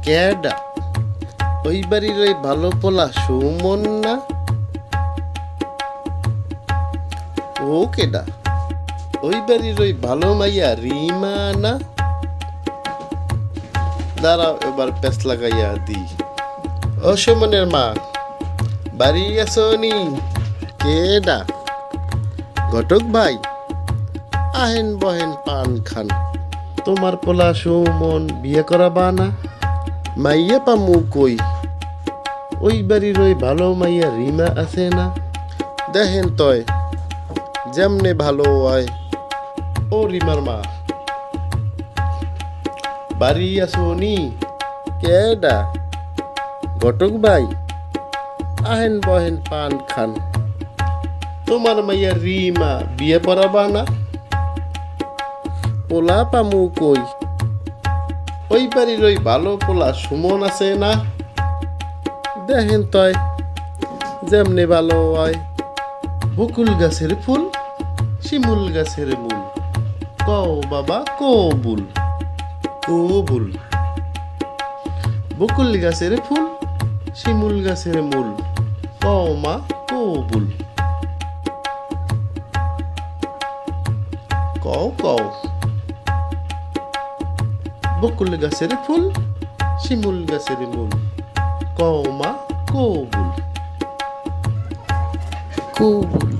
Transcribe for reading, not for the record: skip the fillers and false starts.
কেডা? ওই বাড়ির ওই ভালো পোলা সুমন না? ও কেডা? ওই বাড়ির ওই ভালো মাইয়া রিমা না? দাঁড়াও এবার পেস লাগাইয়া দি। ও সুমনের মা, বাড়ি আছো নি? কেডা? ঘটক ভাই, আহেন বহেন পান খান। তোমার পোলা সুমন বিয়ে করাবা না? মাইয়া পামু কই? ওই বাড়ির ওই ভালো মাইয়া রিমা আছে না? দেখেন তয় যেমনে ভালো হয়। ও রিমার মা, বাড়ি আছো নি? কেডা? ঘটক ভাই, আহেন বহেন পান খান। তোমার মাইয়া রিমা বিয়ে পড়াবা না? পোলা পামু কই? ওই বাড়ির ওই ভালো পোলা সুমন আছে না? দেখেন তয় যেমনে ভালো হয়। বকুল গাছের ফুল, শিমুল গাছের মূল, কও বাবা কবুল কবুল। বকুল গাছের ফুল, শিমুল গাছের মূল, কও মা কবুল। কও কও। বকুল গাছের ফুল, শিমুল গাছের মূল, কও মা কবুল কবুল।